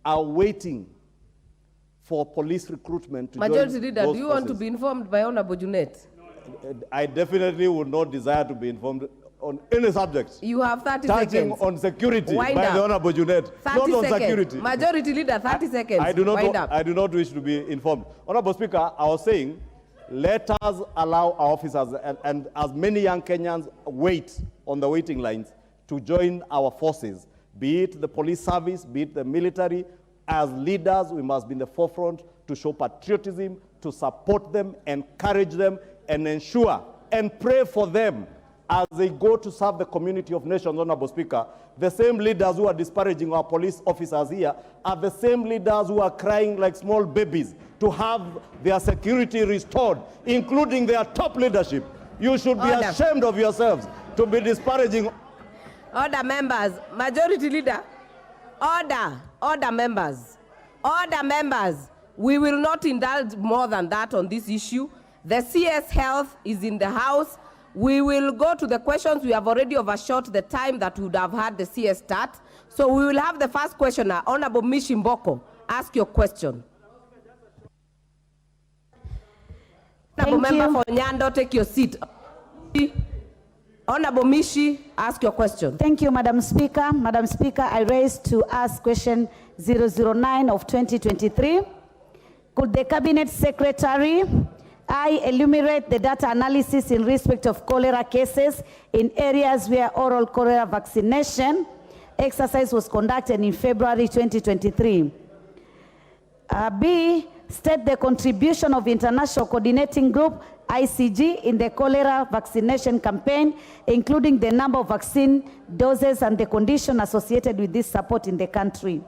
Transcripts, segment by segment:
are waiting for police recruitment to Majority join Leader, those do you want to forces. be informed by Honorable Junet? I definitely would not desire to be informed on any subject. You have 30 touching seconds. on security Wind by up. the Honorable Junet, 30 not on seconds. security. Majority Leader, 30 seconds. I do Wind up. not wish to be informed. Honorable Speaker, I was saying, let us allow our officers and as many young Kenyans wait on the waiting lines to join our forces, be it the police service, be it the military. As leaders, we must be in the forefront to show patriotism, to support them, encourage them, and ensure and pray for them as they go to serve the community of nations. Honorable Speaker, the same leaders who are disparaging our police officers here are the same leaders who are crying like small babies to have their security restored, including their top leadership. You should be ashamed of yourselves to be disparaging. Order, members. Majority Leader. Order, members. Order, members. We will not indulge more than that on this issue. The CS Health is in the House. We will go to the questions. We have already overshot the time that we would have had the CS start. So we will have the first questioner, Honorable Mishi Mboko. Ask your question. Honorable Member for Nyando, take your seat. Honorable Mishi, ask your question. Thank you, Madam Speaker. Madam Speaker, I raised to ask question 009 of 2023. Could the Cabinet Secretary enumerate the data analysis in respect of cholera cases in areas where oral cholera vaccination exercise was conducted in February 2023? B, state the contribution of International Coordinating Group, ICG, in the cholera vaccination campaign, including the number of vaccine doses and the condition associated with this support in the country.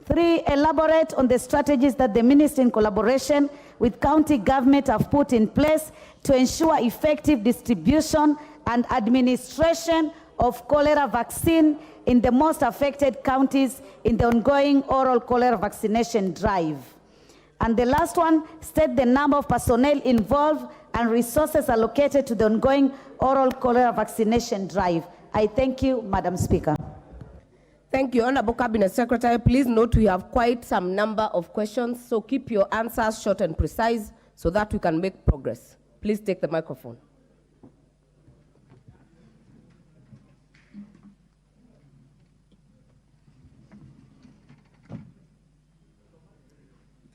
3, elaborate on the strategies that the Ministry in collaboration with county government have put in place to ensure effective distribution and administration of cholera vaccine in the most affected counties in the ongoing oral cholera vaccination drive. And the last one, state the number of personnel involved and resources allocated to the ongoing oral cholera vaccination drive. I thank you, Madam Speaker. Thank you, Honorable Cabinet Secretary. Please note we have quite some number of questions, so keep your answers short and precise so that we can make progress. Please take the microphone.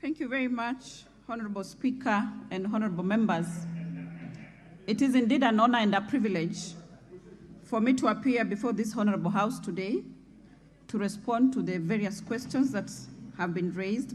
Thank you very much, Honorable Speaker and honorable members. It is indeed an honor and a privilege for me to appear before this honorable House today to respond to the various questions that have been raised